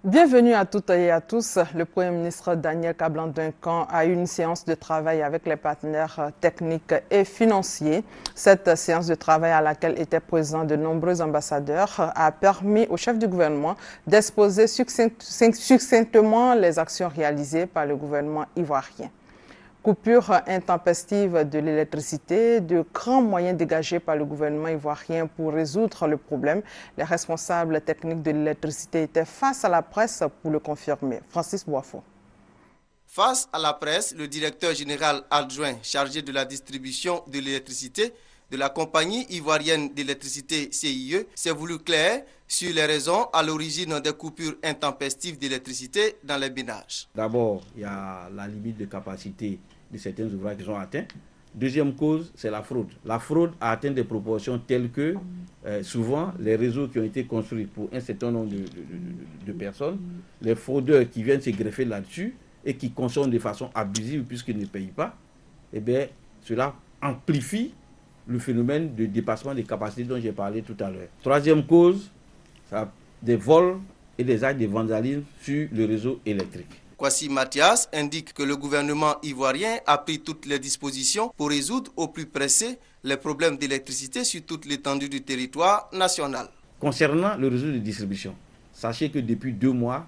Bienvenue à toutes et à tous. Le Premier ministre Daniel Kablan-Duncan a eu une séance de travail avec les partenaires techniques et financiers. Cette séance de travail à laquelle étaient présents de nombreux ambassadeurs a permis au chef du gouvernement d'exposer succinctement les actions réalisées par le gouvernement ivoirien. Coupure intempestive de l'électricité, de grands moyens dégagés par le gouvernement ivoirien pour résoudre le problème. Les responsables techniques de l'électricité étaient face à la presse pour le confirmer. Francis Boifo. Face à la presse, le directeur général adjoint chargé de la distribution de l'électricité de la compagnie ivoirienne d'électricité CIE s'est voulu clair sur les raisons à l'origine des coupures intempestives d'électricité dans les ménages. D'abord, il y a la limite de capacité de certains ouvrages qui sont atteints. Deuxième cause, c'est la fraude. La fraude a atteint des proportions telles que souvent les réseaux qui ont été construits pour un certain nombre de personnes, les fraudeurs qui viennent se greffer là-dessus et qui consomment de façon abusive puisqu'ils ne payent pas, eh bien, cela amplifie le phénomène de dépassement des capacités dont j'ai parlé tout à l'heure. Troisième cause, des vols et des actes de vandalisme sur le réseau électrique. Kwasi Mathias indique que le gouvernement ivoirien a pris toutes les dispositions pour résoudre au plus pressé les problèmes d'électricité sur toute l'étendue du territoire national. Concernant le réseau de distribution, sachez que depuis 2 mois,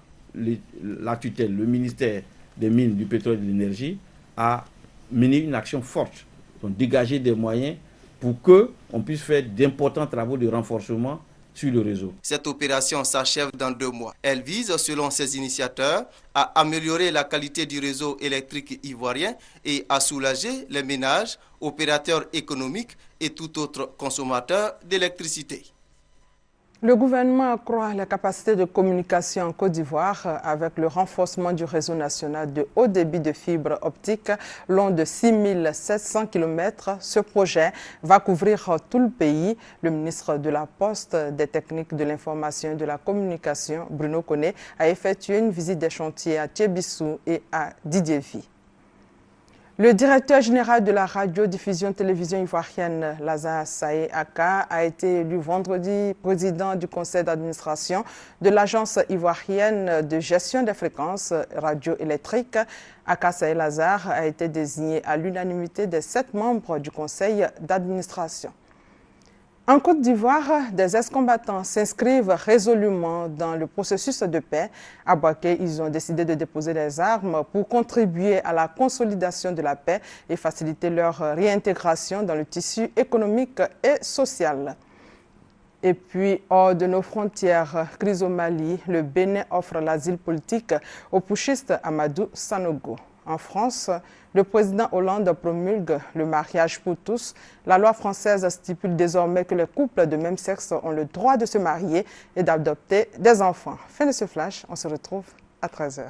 la tutelle, le ministère des Mines, du Pétrole et de l'Énergie a mené une action forte, donc dégager des moyens pour qu'on puisse faire d'importants travaux de renforcement sur le réseau. Cette opération s'achève dans 2 mois. Elle vise, selon ses initiateurs, à améliorer la qualité du réseau électrique ivoirien et à soulager les ménages, opérateurs économiques et tout autre consommateur d'électricité. Le gouvernement accroît les capacités de communication en Côte d'Ivoire avec le renforcement du réseau national de haut débit de fibre optique long de 6700 km. Ce projet va couvrir tout le pays. Le ministre de la Poste, des Techniques de l'Information et de la Communication, Bruno Koné, a effectué une visite des chantiers à Thiébissou et à Didiévi. Le directeur général de la radiodiffusion-télévision ivoirienne, Lazare Saé Aka, a été élu vendredi président du conseil d'administration de l'agence ivoirienne de gestion des fréquences radioélectriques. Aka Saé Lazare a été désigné à l'unanimité des 7 membres du conseil d'administration. En Côte d'Ivoire, des ex-combattants s'inscrivent résolument dans le processus de paix. À Boaké, ils ont décidé de déposer des armes pour contribuer à la consolidation de la paix et faciliter leur réintégration dans le tissu économique et social. Et puis, hors de nos frontières, crise au Mali, le Bénin offre l'asile politique au putschiste Amadou Sanogo. En France, le président Hollande promulgue le mariage pour tous. La loi française stipule désormais que les couples de même sexe ont le droit de se marier et d'adopter des enfants. Fin de ce flash, on se retrouve à 13h.